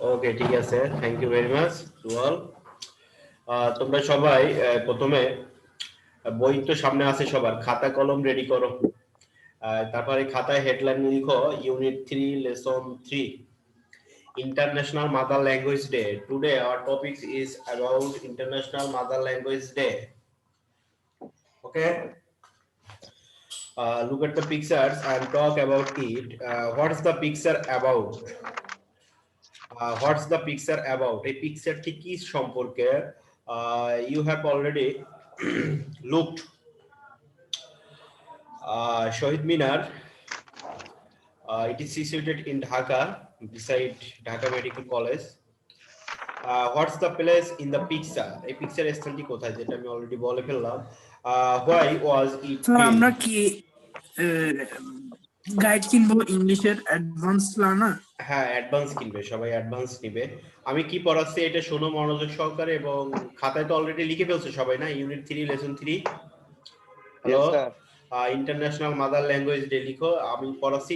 ওকে, ঠিক আছে। Thank you very much to all. তোমরা সবাই প্রথমে বই তো সামনে আছে, সবার খাতা কলম রেডি করো। তারপরে খাতায় হেডলাইন লিখো, unit 3 lesson 3, international mother language day. Today our topic is about international mother language day. Okay, look at the pictures and talk about it. What's the picture about? What's the picture about? এই পিকচারটি কি সম্পর্কে? You have already looked. Shahid Minar. It is situated in Dhaka, beside Dhaka Medical College. What's the place in the picture? এই picture স্থানটি কোথায়, যেটা আমি already বলে ফেললাম। Why was it sir built? আমরা কি গাইড কিনবো ইংলিশের অ্যাডভান্স লার্নার? হ্যাঁ, অ্যাডভান্স কিনবে, সবাই অ্যাডভান্স নিবে। আমি কি পড়াচ্ছি এটা শোনো মনোযোগ সহকারে, এবং খাতায় তো অলরেডি লিখে ফেলছে সবাই না? Unit 3 lesson 3। Hello, international mother language day লিখো। আমি পড়াচ্ছি,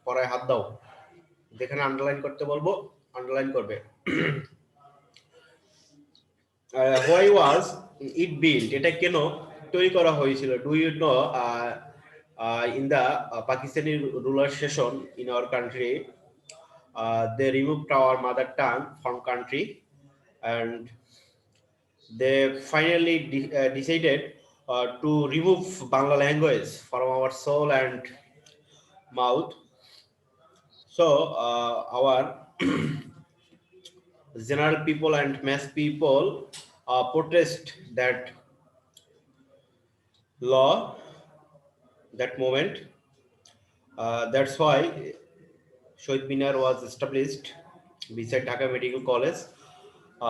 পড়ায় হাত দাও। যেখানে আন্ডারলাইন করতে বলবো আন্ডারলাইন করবে। Why was it build? এটা কেন তৈরি করা হয়েছিল? Do you know in the Pakistani ruler session in our country, they removed our mother tongue from country, and they finally decided to remove Bangla language from our soul and mouth. So our general people and mass people protest that law, that moment. That's why Shahid Minar was established beside Dhaka Medical College.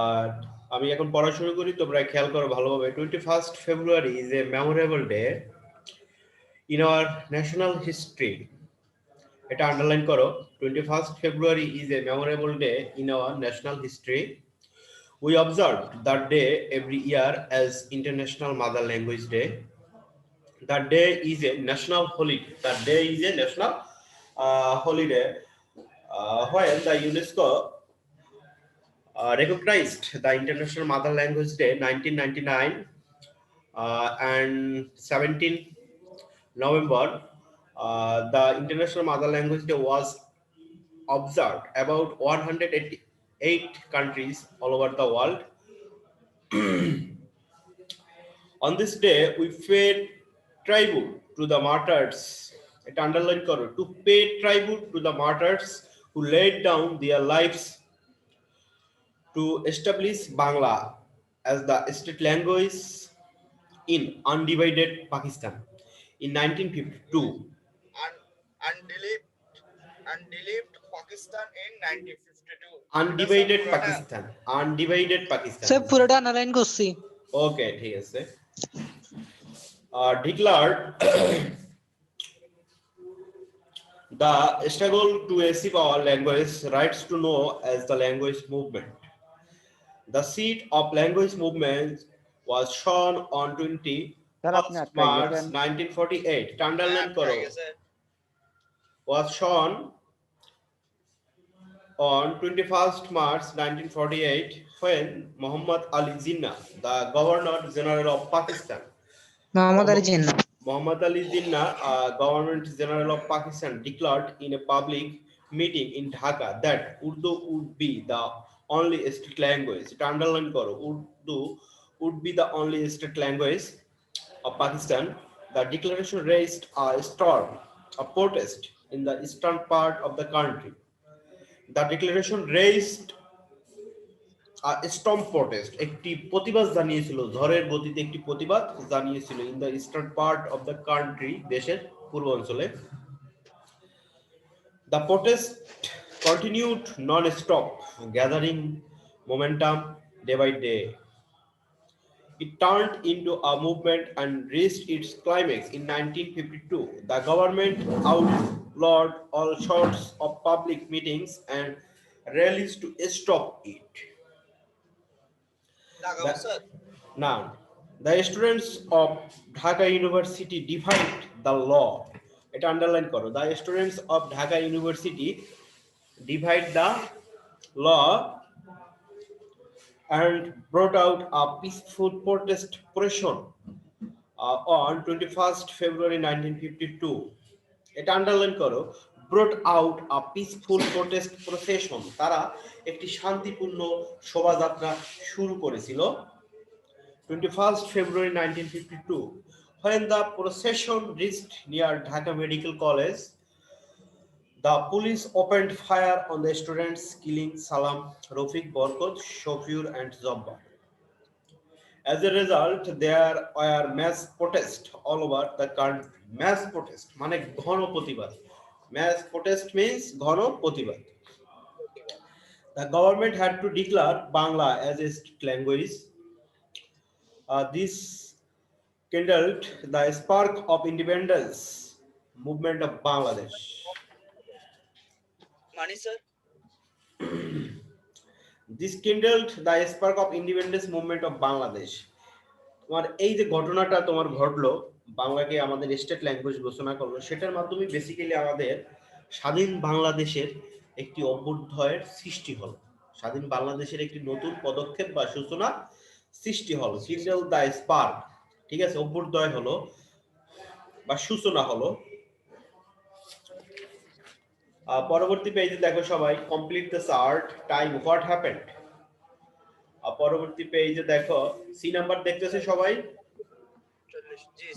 আর আমি এখন পড়া শুরু করি, তোমরা খেয়াল করো ভালোভাবে। 21st February is a memorable day in our national history. এটা আন্ডারলাইন করো। 21st February is a memorable day in our national history. We observe that day every year as International Mother Language Day. That day is a national holiday. That day is a national holiday when the UNESCO recognized the International Mother Language Day 1999, and 17 November. The International Mother Language Day was observed about 188 countries all over the world. On this day, we paid tribute to the martyrs. It underline karo, to pay tribute to the martyrs who laid down their lives to establish Bangla as the state language in undivided Pakistan in 1952. Undivided Pakistan in 1952. Undivided Pakistan. Undivided Pakistan. Sir পুরোটা আনালাইন করছি। ওকে, ঠিক আছে। Declared the struggle to achieve our language rights to know as the language movement. The seat of language movement was shown on 21st March 1948. Underline karo. Was shown on 21st March 1948 when Muhammad Ali Jinnah, the Governor General of Pakistan, Mohammad Ali Jinnah, Muhammad Ali Jinnah, Governor General of Pakistan, declared in a public meeting in Dhaka that Urdu would be the only state language. It underline karo. Urdu would be the only state language of Pakistan. The declaration raised a storm of protest in the eastern part of the country. The declaration raised a storm protest, একটি প্রতিবাদ জানিয়েছিল, ঝড়ের গতিতে একটি প্রতিবাদ জানিয়েছিল in the eastern part of the country, দেশের পূর্বাঞ্চলে। The protest continued non-stop, gathering momentum day by day. It turned into a movement and reached its climax in 1952. The government outlawed all sorts of public meetings and rallies to stop it. Now, the students of Dhaka University defied the law. It underline karo. The students of Dhaka University defied the law and brought out a peaceful protest operation on 21st February 1952. এটা underline করো, brought out a peaceful protest procession, তারা একটি শান্তিপূর্ণ শোভাযাত্রা শুরু করেছিল 21st February 1952. When the procession reached near Dhaka Medical College, the police opened fire on the students, killing Salam, Rafiq, Borkot, Shofur and Zobba. As a result, there were mass protests all over the country. Mass protest মানে ঘন প্রতিবাদ. Mass protest means ঘন প্রতিবাদ. The government had to declare Bangla as a state language. This kindled the spark of independence movement of Bangladesh. Mani sir. This kindled the spark of independence movement of Bangladesh. তোমার এই যে ঘটনাটা তোমার ঘটলো, বাংলাকে আমাদের স্টেট ল্যাঙ্গুয়েজ ঘোষণা করলো, সেটার মাধ্যমে বেসিক্যালি আমাদের স্বাধীন বাংলাদেশের একটি অভ্যুদয়ের সৃষ্টি হলো। স্বাধীন বাংলাদেশের একটি নতুন পদক্ষেপ বা সূচনা সৃষ্টি হলো। kindle the spark, ঠিক আছে, অভ্যুদয় হলো বা সূচনা হলো। পরবর্তী পেজে দেখো সবাই, complete the chart, time, what happened. পরবর্তী পেজে দেখো, সি নাম্বার দেখতেছো সবাই?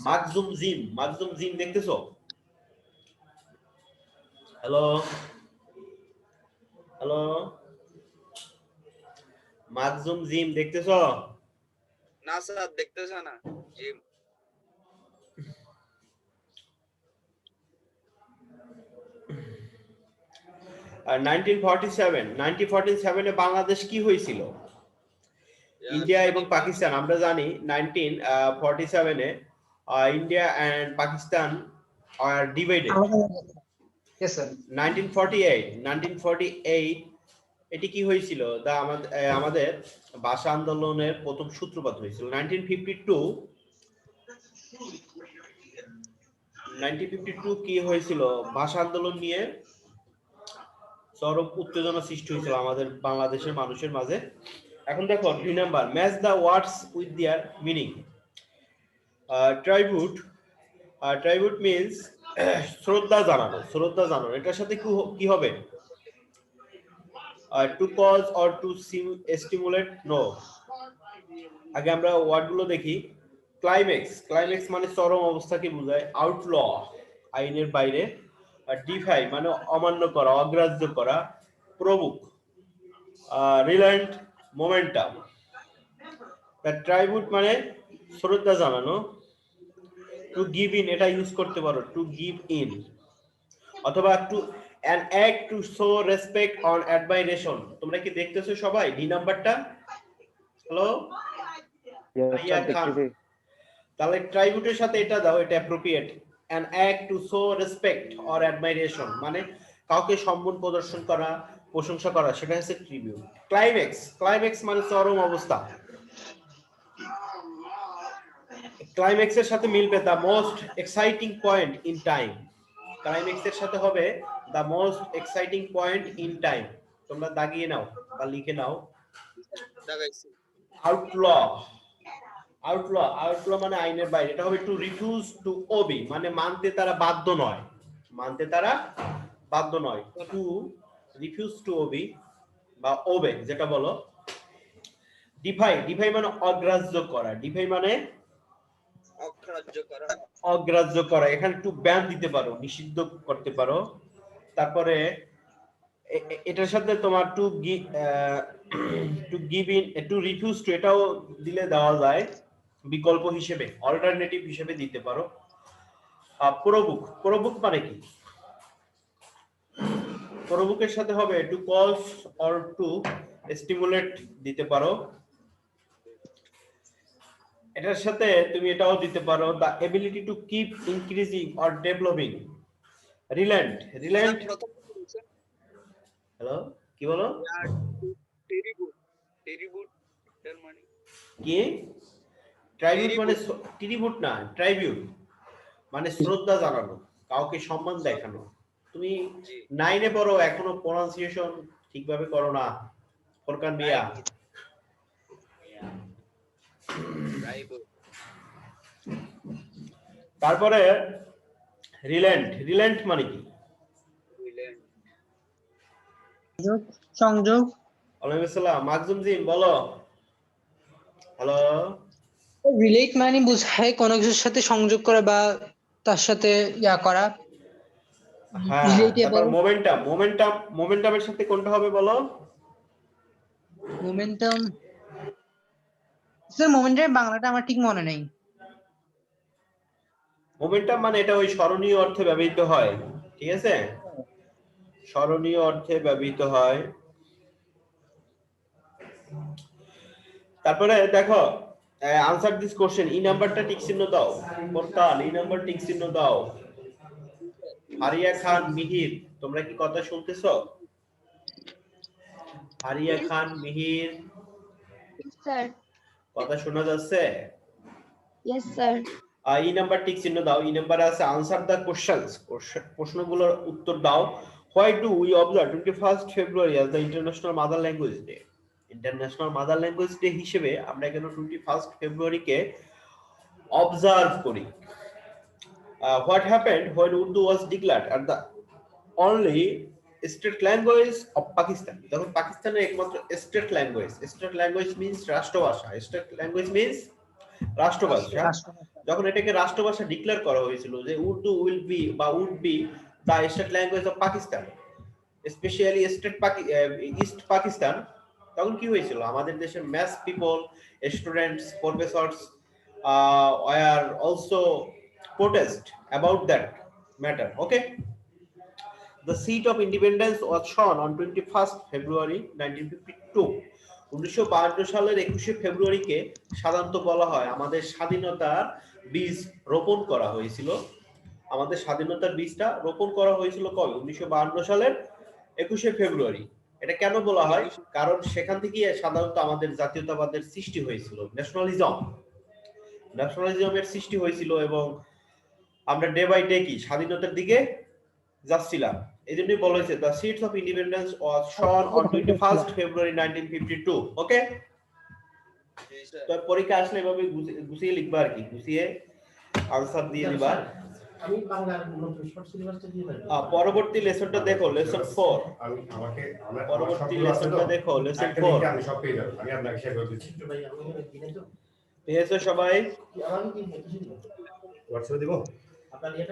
মাকজুম জিম দেখতেছো? হ্যালো মাকজুম জিম দেখতেছো? না স্যার দেখতেছ না জিম। 1947 এ বাংলাদেশ কি হয়েছিল? ইন্ডিয়া এবং পাকিস্তান, আমরা জানি 1947 এ India and Pakistan are divided. Yes, sir. 1948 এটি কি হয়েছিল? আমাদের ভাষা আন্দোলনের প্রথম সূত্রপাত হয়েছিল। 1952 কি হয়েছিল? ভাষা আন্দোলন নিয়ে চরম উত্তেজনা সৃষ্টি হয়েছিল আমাদের বাংলাদেশের মানুষের মাঝে। এখন দেখো 2 number, match the words with their meaning. Tribute means শ্রদ্ধা জানানো। এটার সাথে কি হবে? To cause or to stimulate, no. আগে আমরা ওয়ার্ডগুলো দেখি। ক্লাইম্যাক্স মানে চরম অবস্থাকে বোঝায়। আউটল, আইনের বাইরে। ডিফাই মানে অমান্য করা, অগ্রাহ্য করা। Provoke, রিল্যান্ট, momentum. ট্রাইবিউট মানে শ্রদ্ধা জানানো। টু গিভ ইন, এটা ইউজ করতে পারো, টু গিভ ইন, অথবা two an act to show respect or admiration। তোমরা কি দেখতেছো সবাই ডি নাম্বারটা? হ্যালো, তাহলে ট্রাইবিউটের সাথে এটা দাও, এটা appropriate. an act to show respect or admiration মানে কাউকে সম্মান প্রদর্শন করা, প্রশংসা করা, সেটা হচ্ছে ট্রিবিউট। ক্লাইম্যাক্স মানে চরম অবস্থা। ক্লাইম্যাক্সের সাথে মিলবে the most exciting point in time. ক্লাইম্যাক্সের সাথে হবে the most exciting point in time. তোমরা দাগিয়ে নাও বা লিখে নাও। দাগাইছি। আউটল মানে আইনের বাইরে। এটা হবে টু রিফিউজ টু ওবি মানে মানতে তারা বাধ্য নয়। টু রিফিউজ টু ওবি বা ওবে যেটা বলো। ডিফাই মানে অগ্রাহ্য করা। মানে অগ্রাহ্য করা। এখানে টু ব্যান দিতে পারো, নিষিদ্ধ করতে পারো। তারপরে এটার সাথে তোমার to give in, to refuse to, এটাও দিলে দেওয়া যায় বিকল্প হিসেবে, অল্টারনেটিভ হিসেবে দিতে পারো। প্রভোক মানে কি? প্রভোকের সাথে হবে to cause or to stimulate দিতে পারো। এটার সাথে তুমি এটাও দিতে পারো, the ability to keep increasing or developing. Reliant hello, কি বলো? ট্রিবিউট এর মানে কি? ট্রাইবিউট মানে ট্রিবিউট না, ট্রাইবিউট মানে শ্রদ্ধা জানানো, কাউকে সম্মান দেখানো। তুমি 9 এ পড়ো, এখনো প্রনাউন্সিয়েশন ঠিকভাবে করো না ফরকান মিয়া। তারপরে রিলেন্ট মানে কি? সংযোগ। ওয়ালাইকুম আসসালাম মাকজুম জিম বলো। হ্যালো। রিলেট মানে বোঝায় কোনো কিছুর সাথে সংযোগ করা বা তার সাথে ইয়া করা। হ্যাঁ তারপর রিলেটেবল। মোমেন্টামের সাথে কোনটা হবে বলো? মোমেন্টাম। স্যার মোমেন্টের বাংলাটা আমার ঠিক মনে নেই। মোমেন্টাম মানে এটা ওই স্মরণীয় অর্থে ব্যবহৃত হয়, ঠিক আছে, স্মরণীয় অর্থে ব্যবহৃত হয়। তারপরে দেখো আনসার দিস কোশ্চেন, ই নাম্বারটা টিক চিহ্ন দাও। কোরতান ই নাম্বার টিক চিহ্ন দাও। হারিয়া খান মিহির, তোমরা কি কথা শুনতেছো? হারিয়া খান মিহির স্যার। কথা শোনা যাচ্ছে? Yes sir. E number tick চিহ্ন দাও। ই নাম্বারে আছে আনসার দা কোশ্চেনস, প্রশ্নগুলোর উত্তর দাও। Why do we observe 21 February as the international mother language day? International mother language day হিসেবে আমরা কেন 21 ফেব্রুয়ারিকে অবজার্ভ করি? What happened when Urdu was declared at the only state language of Pakistan? যখন পাকিস্তানের একমাত্র স্টেট ল্যাঙ্গুয়েজ মিন্স রাষ্ট্রভাষা, স্টেট ল্যাঙ্গুয়েজ মিন্স রাষ্ট্রভাষা, যখন এটাকে রাষ্ট্রভাষা ডিক্লেয়ার করা হয়েছিল যে উর্দু উইল বি বা would be the state language of Pakistan, specially east Pakistan, তখন কি হয়েছিল? আমাদের দেশের mass people, students, professors were also protest about that matter. Okay, the seat of independence was shown on 21st February 1952. 1952 সালের 21 ফেব্রুয়ারিকে সাধারণত বলা হয় আমাদের স্বাধীনতার বীজ রোপণ করা হয়েছিল। আমাদের স্বাধীনতার বীজটা রোপণ করা হয়েছিল কবে? 1952 সালের 21 ফেব্রুয়ারি। এটা কেন বলা হয়? কারণ সেখান থেকে সাধারণত আমাদের জাতীয়তাবাদের সৃষ্টি হয়েছিল, ন্যাশনালিজমের সৃষ্টি হয়েছিল, এবং আমরা ডে বাই ডে কি স্বাধীনতার দিকে যাচ্ছিলাম। এই জন্যই বলা হয়েছে the seeds of independence was sown on 21 February 1952। Okay, তো পরীক্ষা আসলে এভাবে গুছিয়ে লিখবা আর কি, গুছিয়ে আনসার দিয়ে দিবা। আমি বাংলার শর্ট সিলেবাসটা দিয়ে দেব। পরবর্তী লেসনটা দেখো, লেসন 4। পরবর্তী লেসনটা দেখো, লেসন 4। আমি সব পেয়ে যাব, আমি আপনাকে শেয়ার করে দিচ্ছি। ভাই আমি দিনে তো পেয়েছো সবাই? আমাকে কি মেসেজ দিবেন? হোয়াটসঅ্যাপে দেব।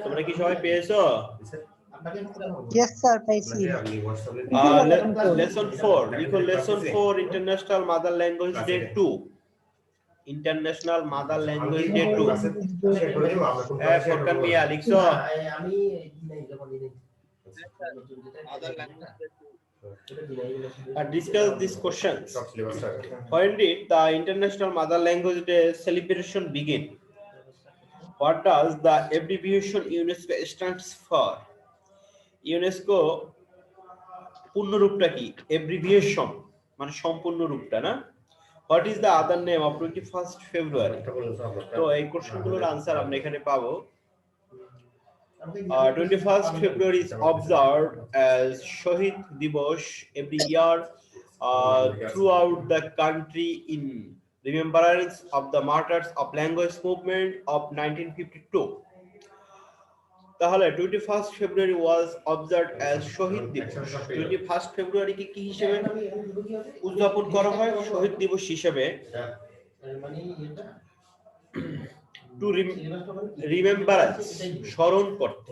তোমরা কি সবাই পেয়েছো? আপনাকে ইয়েস স্যার পাইছি। আমি হোয়াটসঅ্যাপে লেসন 4 লিখো, lesson 4 international mother language day 2। International mother language day 2। Share করে দেব। আমরা কোন ক্লাসে ফরকান মিয়া লিখছো? আমি দিনে যখন দিনে discuss these questions. সব সিলেবাসটা When did the International Mother Language Day celebration begin? What does the abbreviation UNESCO stands for? UNESCO পূর্ণরূপটা কি? abbreviation মানে সম্পূর্ণ রূপটা না? What is the other name of 21st February? তো এই কোশ্চেনগুলোর আনসার আমরা এখানে পাবো। 21st February is observed as Shahid Divas every year throughout the country in remembrance of the martyrs of language movement of 1952. তাহলে 21st February was observed as শহীদ দিবস। 21st February কে কি হিসেবে উদযাপন করা হয়? শহীদ দিবস হিসেবে। টু রিমেম্বারেন্স স্মরণ করতে,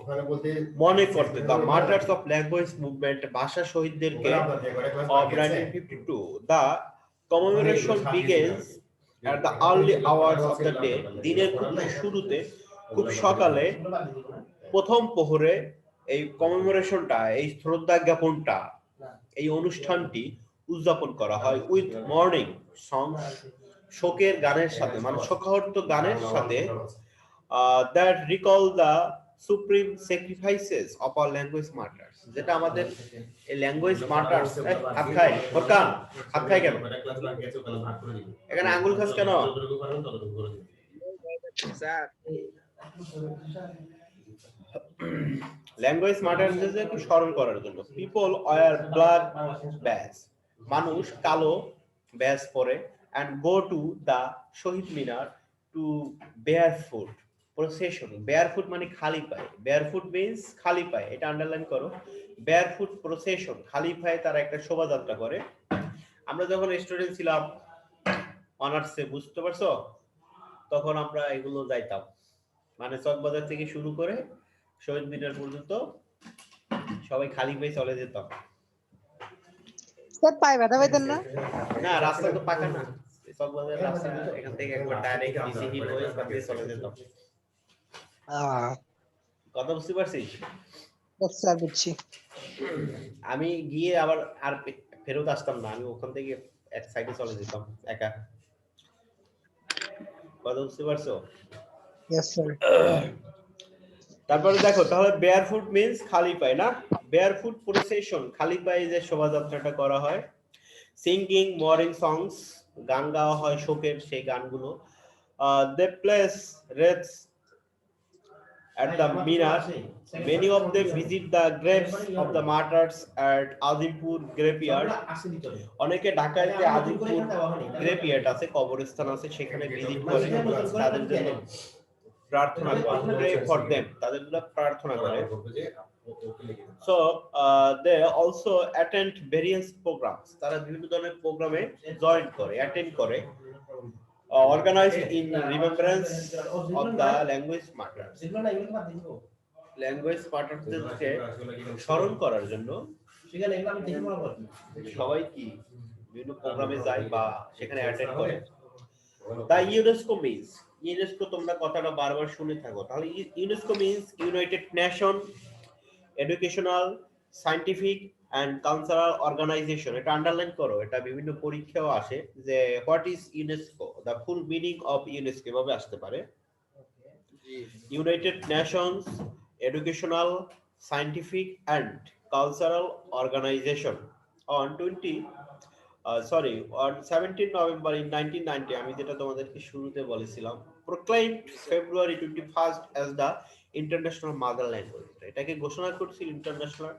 মনে করতে, the martyrs of language movement ভাষা শহীদদেরকে of 1952। The commemoration begins at the early hours of the day. দিনের খুব শুরুতে, খুব সকালে, প্রথম প্রহরে এই কমেমোরেশনটা, এই শ্রদ্ধা জ্ঞাপনটা, এই অনুষ্ঠানটি উদযাপন করা হয় উইথ মর্নিং সংস, শোকের গানের সাথে, মানে শোকাহত গানের সাথে, that recall the supreme sacrifices of our language martyrs, যেটা আমাদের এই ল্যাঙ্গুয়েজ মার্টার্স। হাত খায় ফরকান, হাত খায় কেন? এখানে আঙ্গুল খাস কেন? স্যার ল্যাঙ্গুয়েজ মাটার্স একটু স্মরণ করার জন্য পিপল ওয়্যার ব্ল্যাক ব্যাজ, মানুষ কালো ব্যাজ পরে, and go to the Shaheed Minar to bare foot procession. Bare foot মানে খালি পায়ে, বেয়ার ফুট মিনস খালি পায়ে, এটা আন্ডারলাইন করো। বেয়ার ফুট প্রসেশন, খালি পায়ে তারা একটা শোভাযাত্রা করে। আমরা যখন স্টুডেন্ট ছিলাম অনার্সে, বুঝতে পারছো, তখন আমরা এগুলো যাইতাম, মানে চকবাজার থেকে শুরু করে শহীদ মিনার পর্যন্ত সবাই খালি পায়ে চলে যেতাম। স্যার পায়ে ব্যথা পাইতেন না? না, রাস্তা তো পাকা না, চকবাজার রাস্তা না, এখান থেকে একবার ডাইরেক্ট ডিসি হিল হয়ে ওখান থেকে চলে যেতাম। কথা বুঝতে পারছিস? স্যার বুঝছি। আমি গিয়ে আবার আর ফেরত আসতাম না, আমি ওখান থেকে এক সাইডে চলে যেতাম একা। কথা বুঝতে পারছো? Yes sir. তারপরে দেখো, তাহলে বেয়ার ফুট মিনস খালি পায়ে না, বেয়ার ফুট প্রসেশন, খালি পায়ে যে শোভাযাত্রাটা করা হয়। সিঙ্গিং মর্নিং সংস, গান গাওয়া হয় শোকের সেই গানগুলো। They place wreaths at the minar. Many of them visit the graves of the martyrs at Azimpur graveyard. অনেকে ঢাকায় যে আজিমপুর গ্রেভইয়ার্ড আছে, কবরস্থান আছে, সেখানে ভিজিট করে তাদের জন্য প্রার্থনা করে, প্রে ফর দেম, তাদের জন্য প্রার্থনা করে। So they also attend various programmes, তারা বিভিন্ন ধরনের প্রোগ্রামে জয়েন করে, অ্যাটেন্ড করে। Organized in remembrance of the language martyrs. Language মাটারদেরকে স্মরণ করার জন্য সবাই কি বিভিন্ন প্রোগ্রামে যায় বা সেখানে অ্যাটেন্ড করে। দ্য ইউনেস্কো মিনস, ইউনেস্কো তোমরা কথাটা বারবার শুনে থাকো, তাহলে UNESCO means United Nation Educational Scientific and Cultural Organization. এটা আন্ডারলাইন করো, এটা বিভিন্ন পরীক্ষাও আসে যে what is UNESCO, the full meaning of UNESCO এভাবে আসতে পারে। United Nations Educational Scientific and Cultural Organization on 17 November in 1990, আমি যেটা তোমাদেরকে শুরুতে বলেছিলাম, proclaimed February 21st as the international mother language, এটাকে ঘোষণা করছিল ইন্টারন্যাশনাল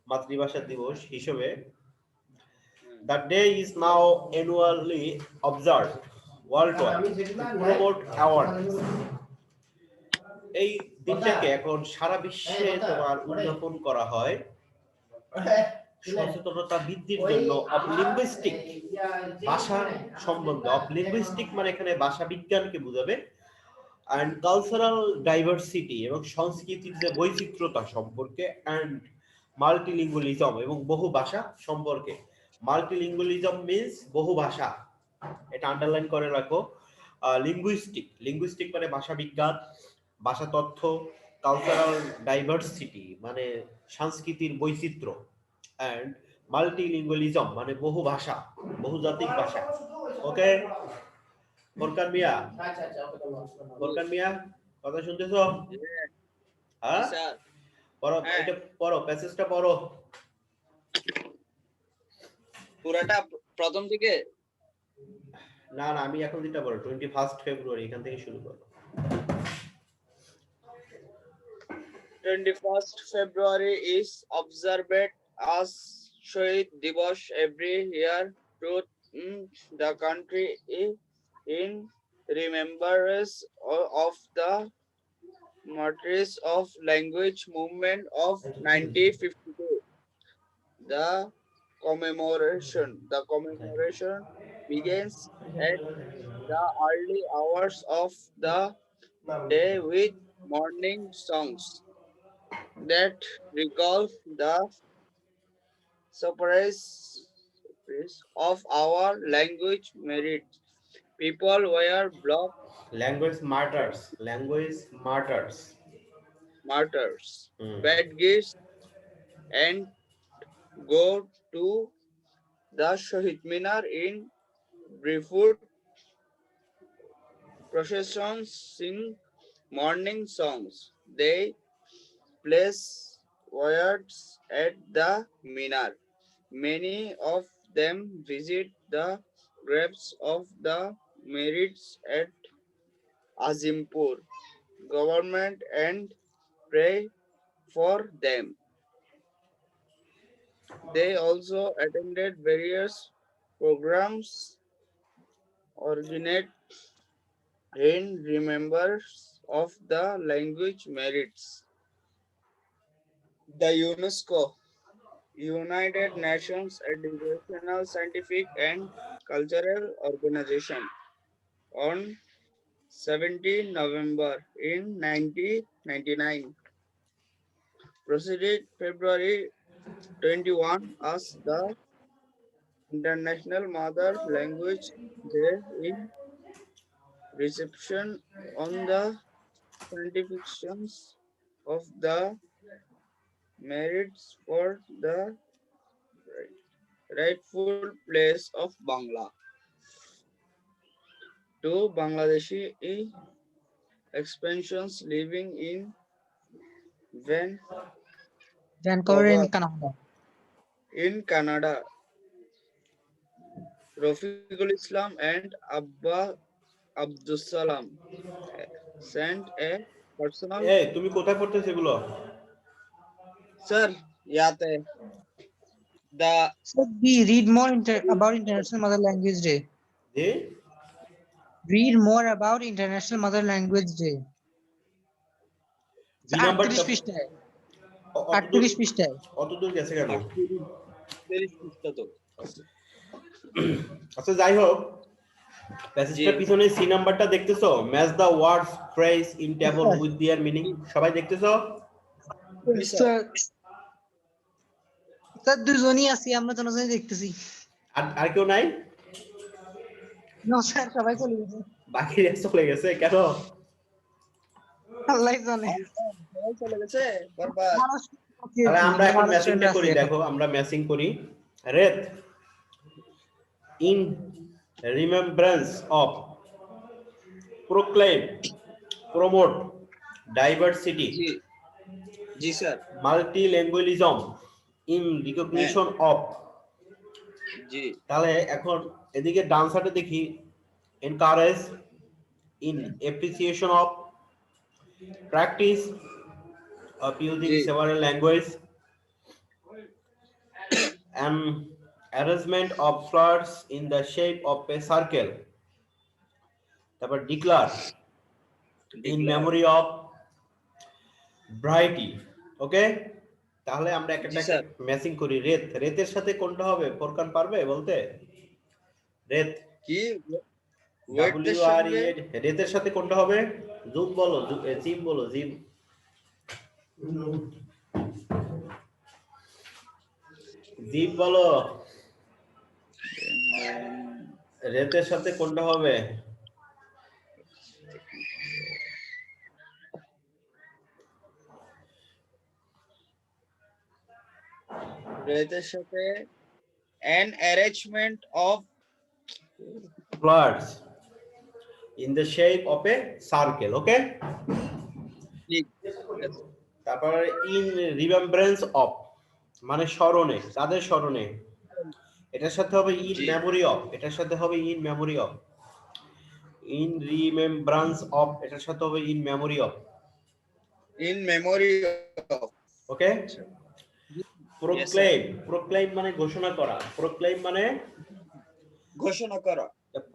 মাতৃভাষা দিবস হিসেবে। The day is now annually observed worldwide to promote awareness. এই দিনটাকে এখন সারা বিশ্বে তোমার উদযাপন করা হয় সচেতনতা বৃদ্ধির জন্য অফ লিঙ্গুইস্টিক, ভাষা সম্বন্ধে। অফ লিঙ্গুইস্টিক মানে এখানে ভাষা বিজ্ঞানকে বোঝাবে, অ্যান্ড কালচারাল ডাইভার্সিটি এবং সংস্কৃতির যে বৈচিত্র্যতা সম্পর্কে, অ্যান্ড মাল্টিলিঙ্গুয়ালিজম এবং বহু ভাষা সম্পর্কে। মাল্টিলিঙ্গুয়ালিজম মিন্স বহু ভাষা, এটা আন্ডারলাইন করে রাখো। লিঙ্গুইস্টিক, লিঙ্গুইস্টিক মানে ভাষা বিজ্ঞান, ভাষা তথ্য। কালচারাল ডাইভার্সিটি মানে সংস্কৃতির বৈচিত্র্য, অ্যান্ড মাল্টিলিঙ্গুয়ালিজম মানে বহু ভাষা, বহুজাতিক ভাষা। ওকে ফোরকান মিয়া, ফোরকান মিয়া কথা শুনতেছো? হ্যাঁ স্যার পড়ো, এটা পড়ো, প্যাসেজটা পড়ো পুরাটা প্রথম থেকে। না না, আমি এখন যেটা বলো 21 ফেব্রুয়ারি এখান থেকে শুরু করো। 21st February is observed as Shahid Diwas every year to the country in remembrance of the martyrs of language movement of 1952. The commemoration begins at the early hours of the day with morning songs that recall the surprise of our language merit. People wear black language martyrs, language martyrs. martyrs, bad gifts, and go to the Shahid Minar in barefoot processions, sing morning songs. They place words at the Minar. Many of them visit the graves of the martyrs at Azimpur government and pray for them. They also attended various programs organized in remembrance of the language merits. The UNESCO, United Nations Educational, Scientific and Cultural Organization, on 17 November in 1999 proceeded February 21 as the International Mother Language Day in reception on the certifications of the merits for the rightful place of Bangla to Bangladeshi expansions living in Vancouver in Vancouver Canada. in Canada. Rafiqul Islam and Abba Abdus Salam sent a personal এই তুমি কোথায় পড়তেছো এগুলো? sir yate the So we read more about International Mother Language Day. G Read more about International Mother Language Day. জি নাম্বারটা 38 পৃষ্ঠায়। অত দূর 38 পৃষ্ঠায়। অত দূর গেছে কেন? 30 পৃষ্ঠা তো আচ্ছা যাই হোক, জি প্যাসেজটার পিছনে সি নাম্বারটা দেখতেছো? Match the words phrase in table sir. With there meaning. সবাই দেখতেছো? জি স্যার স্যার দুজনই আছি, আমরা দুজনই দেখতেছি। আর কেউ নাই? না স্যার, সবাই চলে গেছে। বাকিরা চলে গেছে কেন? আল্লাহ জানে। সবাই চলে গেছে বরবাদ তাহলে আমরা এখন ম্যাচিংটা করি। দেখো আমরা ম্যাচিং করি। রেত in remembrance of, proclaim, promote, diversity, জি জি sir multilingualism, in recognition of. জি তাহলে এখন এদিকে ডান সাইডে দেখি encourage, in appreciation of, practice of using জি several languages, an arrangement of flowers in the shape of a circle, তারপর declare in memory of variety. ওকে, তাহলে আমরা একটা জি স্যার ম্যাচিং করি। রেত, রেতের সাথে কোনটা হবে? ফোরকান পারবে বলতে? রেত কি ওয়েটের ডব্লিউ আর ই, সঙ্গে রেতের সাথে কোনটা হবে? জুম বলো, জিম বলো, জিম। জিম বলো, রেতের সাথে কোনটা হবে? রেতের সাথে an arrangement of Flowers in the shape of a circle. ওকে, ঠিক তারপর ইন রিমেম্ব্রেন্স অফ মানে স্মরণে, তাদের স্মরণে। এটার সাথে হবে ইন জি মেমোরি অফ, এটার সাথে হবে in memory of. In remembrance of, এটার সাথে হবে in memory of. in memory of okay, আচ্ছা yes sir প্রোক্লেম, প্রোক্লেম মানে ঘোষণা করা, প্রোক্লেম মানে ঘোষণা করা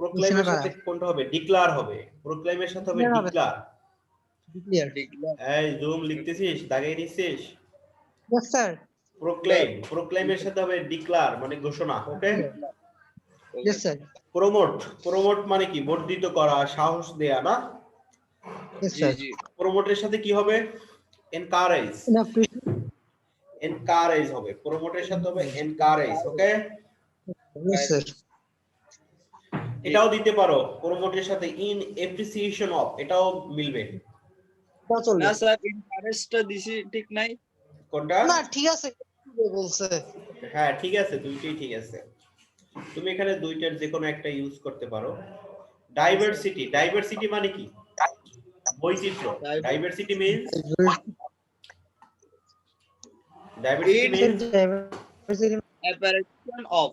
প্রোক্লেমের সাথে কোনটা হবে? ডিক্লার হবে। প্রোক্লেমের সাথে হবে ডিক্লার। Declare. declare এই জুম লিখতেছিস, দাগিয়ে নিছিস? Yes sir. প্রোক্লেম, প্রোক্লেমের সাথে হবে ডিক্লার মানে ঘোষণা। ওকে, Yes sir. প্রমোট, প্রমোট মানে কি? বর্ধিত করা, সাহস দেয়া না? Yes জি sir. জি প্রমোটের সাথে কি হবে? Encourage, In appreciation. এনকারেজ হবে। প্রমোটের সাথে হবে এনকারেজ। ওকে, Yes sir. এটাও দিতে পারো প্রমোটের সাথে ইন অ্যাপ্রিসিয়েশন অফ, এটাও মিলবে। তা চলবে। না স্যার ইন্টারেস্টটা দিছি ঠিক নাই কোনটা? না ঠিক আছে, বলছে। হ্যাঁ ঠিক আছে, দুইটাই ঠিক আছে। তুমি এখানে দুইটার যে কোনো একটা ইউজ করতে পারো। ডাইভার্সিটি, ডাইভার্সিটি মানে কি? বৈচিত্র্য। Diversity means, diversity means operation of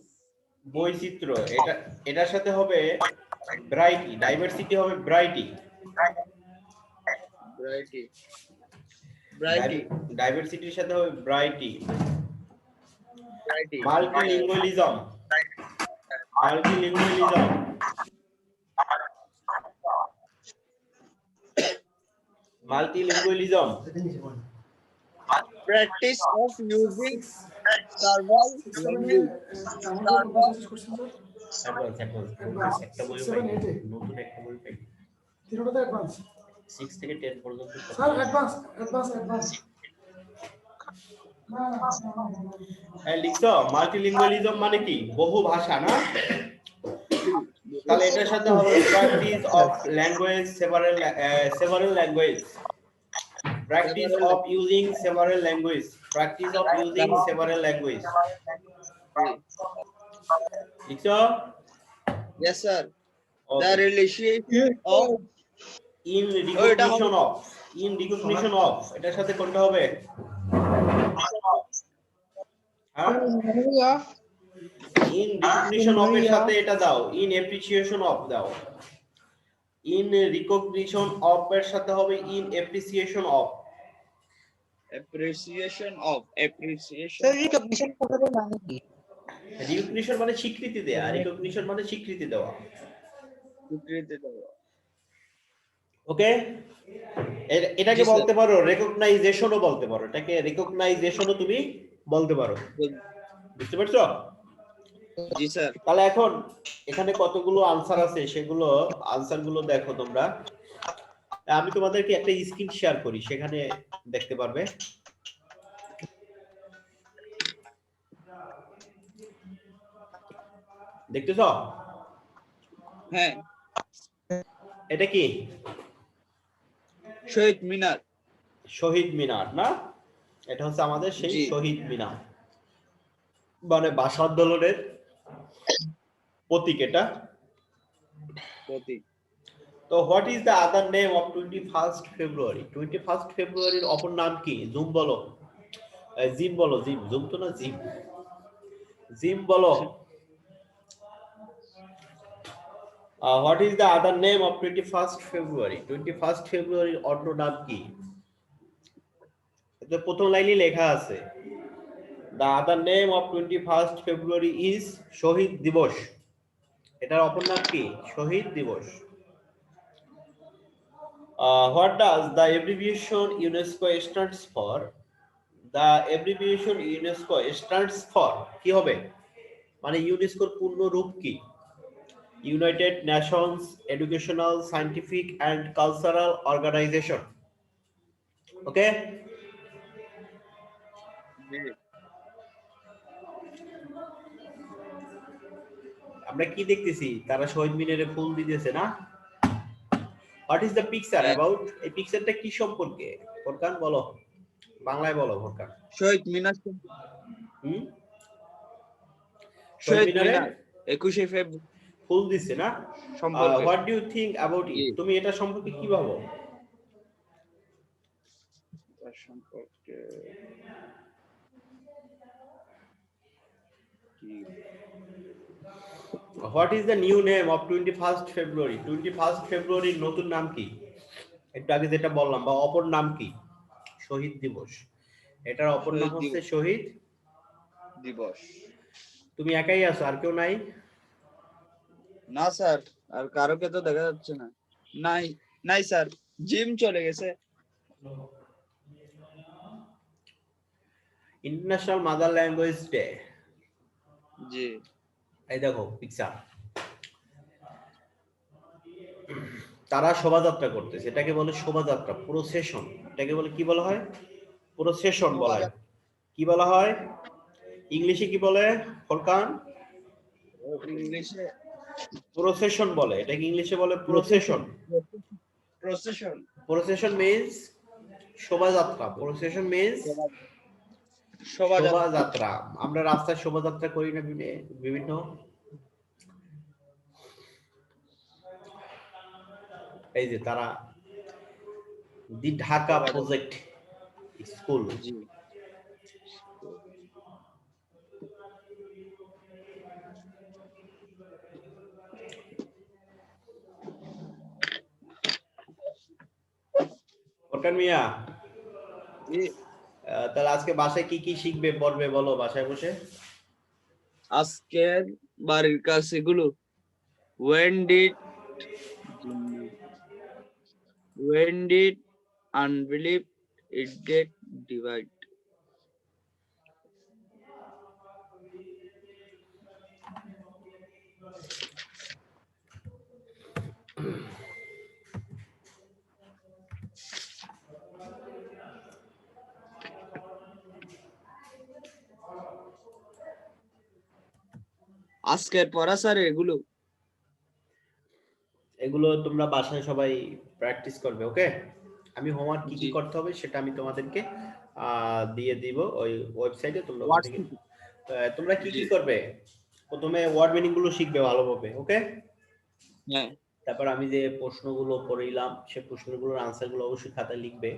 বৈচিত্র্য। এটা এটার সাথে হবে ভ্যারাইটি, ডাইভার্সিটি হবে ভ্যারাইটি। ভ্যারাইটি ব্রাইটি ডাইভার্সিটির সাথে হবে ব্রাইটি। ব্রাইটি multilingualism, multilingualism, multilingualism, practice of using several language several advance advance একটা বই পাই, নতুন একটা বই পাই, তিনটাতে অ্যাডভান্স 6 থেকে 10 পর্যন্ত। স্যার অ্যাডভান্স অ্যাডভান্স অ্যাডভান্স এই লিখছো মাল্টিলিঙ্গুয়ালিজম মানে কি? বহু ভাষা না? তাহলে এটার সাথে হবে practice of language, several language, practice of using several language, practice of using several language. লিখছো? Yes, sir. The Okay. relation of In recognition of, in recognition of, এটার সাথে কোনটা হবে? হ্যাঁ, in recognition of এর সাথে এটা দাও, in appreciation of দাও। in recognition of এর সাথে হবে in appreciation of। appreciation of appreciation sir recognition কথাটার মানে কি? রিকগনিশন মানে স্বীকৃতি দেয়া, রিকগনিশন মানে স্বীকৃতি দেওয়া। স্বীকৃতি দেওয়া। ওকে, এটাকে জি, স্যার। বলতে পারো রেকগনাইজেশনও বলতে পারো, এটাকে রেকগনাইজেশনও তুমি বলতে পারো। বুঝতে পারছো? জি স্যার। তাহলে এখন এখানে কতগুলো আনসার আছে সেগুলো আনসারগুলো দেখো তোমরা। আমি তোমাদেরকে একটা স্ক্রিন শেয়ার করি, সেখানে দেখতে পারবে। দেখতেছো? হ্যাঁ, এটা কি? শহীদ মিনার। শহীদ মিনার না? এটা হচ্ছে আমাদের সেই জি। শহীদ মিনার, মানে ভাষা আন্দোলনের প্রতীক এটা। প্রতীক। তো what is the other name of 21st February? 21st ফেব্রুয়ারির অপর নাম কি? জুম বলো, জিম বলো, জিম, জুম তো না, জিম, জিম বলো। What is the other name of 21st February? 21st ফেব্রুয়ারির অন্য নাম কি? এটা প্রথম লাইনে লেখা আছে, the other name of 21st February is শহীদ দিবস। এটার অপর নাম কি? শহীদ দিবস। What does the abbreviation UNESCO stands for? The abbreviation UNESCO stands for কি হবে? মানে ইউনেস্কোর পূর্ণ রূপ কি? United Nations Educational Scientific and Cultural Organization. Okay, আমরা কি দেখতেছি? তারা শহীদ মিনারে ফুল দিতেছে না? What is the picture about? এই পিকচারটা কি সম্পর্কে? ফরকান বলো, বাংলায় বলো ফরকান। শহীদ মিনার। হুম, শহীদ মিনারে মিনার 21শে ফেব্রুয়ারি ফুল দিচ্ছে না? সম্পর্কে। What do you think about it? জি। তুমি এটা সম্পর্কে কি ভাবো? তার সম্পর্কে কি? What is the new name of 21st February? 21st ফেব্রুয়ারির নতুন নাম কি? একটু আগে যেটা বললাম, বা অপর নাম কি? শহীদ দিবস। এটার অপর নাম শহীদ হচ্ছে শহীদ দিবস। তুমি একাই আছো, আর কেউ নাই? না স্যার, আর কারোকে তো দেখা যাচ্ছে না। নাই নাই স্যার, জিম চলে গেছে। International mother language day. জি। এই দেখো পিকচার, তারা শোভাযাত্রা করতেছে, এটাকে বলে শোভাযাত্রা, প্রসেশন। এটাকে বলে কি বলা হয়? প্রসেশন বলা হয়। কি বলা হয় ইংলিশে? কি বলে ফরকান? ইংলিশে প্রসেশন বলে। এটাকে ইংলিশে বলে প্রসেশন। প্রসেশন। প্রসেশন মিন্স শোভাযাত্রা। প্রসেশন মিন্স শোভাযাত্রা। শোভাযাত্রা। আমরা রাস্তায় শোভাযাত্রা করি না বিভিন্ন। এই যে তারা দি ঢাকা প্রজেক্ট স্কুল। জি। ফরকান মিয়া, জি। তাহলে আজকে বাসায় কি কি শিখবে পড়বে বলো বাসায় বসে? আজকের বাড়ির কাজ এগুলো when did unbelief it get divide? আজকের পড়া স্যার এগুলো। এগুলো তোমরা বাসায় সবাই প্র্যাকটিস করবে, ওকে? আমি হোমওয়ার্ক কি কি জি। করতে হবে সেটা আমি তোমাদেরকে দিয়ে দিব ওই ওয়েবসাইটে, তোমরা ওখান থেকে হোয়াটসঅ্যাপ। তোমরা কি জি। কি করবে প্রথমে ওয়ার্ড মিনিং গুলো শিখবে ভালোভাবে, ওকে? হ্যাঁ। তারপর আমি যে প্রশ্নগুলো পড়িলাম সেই প্রশ্নগুলোর আনসার গুলো অবশ্যই খাতায় লিখবে,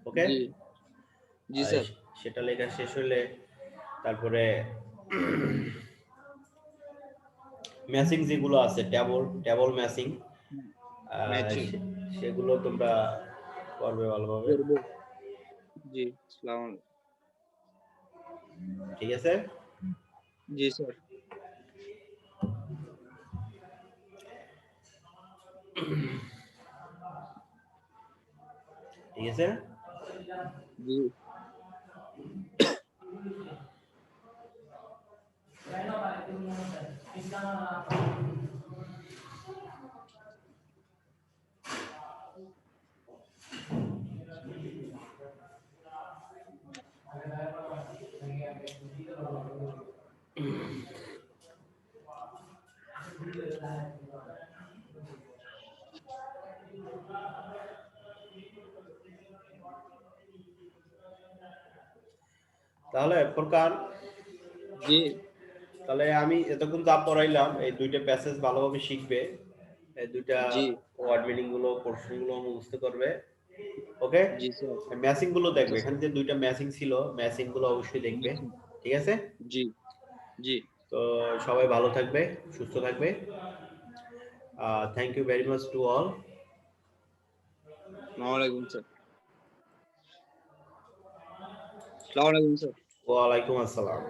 ওকে? জি। জি স্যার। সেটা লেখা শেষ হলে তারপরে ম্যাচিং যেগুলো আছে টেবল ম্যাচিং ম্যাচিং সেগুলো তোমরা করবে ভালোভাবে, করব। জি। আসসালামু আলাইকুম। ঠিক আছে? জি স্যার। ঠিক আছে। জি। তাহলে ফোরকান, জি। তাহলে আমি এতক্ষণ যা পড়াইলাম এই দুইটা প্যাসেজ ভালোভাবে শিখবে, এই দুইটা জি। ওয়ার্ড মিনিং গুলো প্রশ্নগুলো মুখস্থ করবে, ওকে? জি স্যার। ম্যাচিং গুলো জি দেখবে, স্যার। এখানে যে দুইটা ম্যাচিং ছিল ম্যাচিং গুলো অবশ্যই দেখবে, ঠিক আছে? জি। জি। তো সবাই ভালো থাকবে, সুস্থ থাকবে। Thank you very much to all. আসসালামু আলাইকুম স্যার। আসসালামু আলাইকুম স্যার। ওয়ালাইকুম আসসালাম।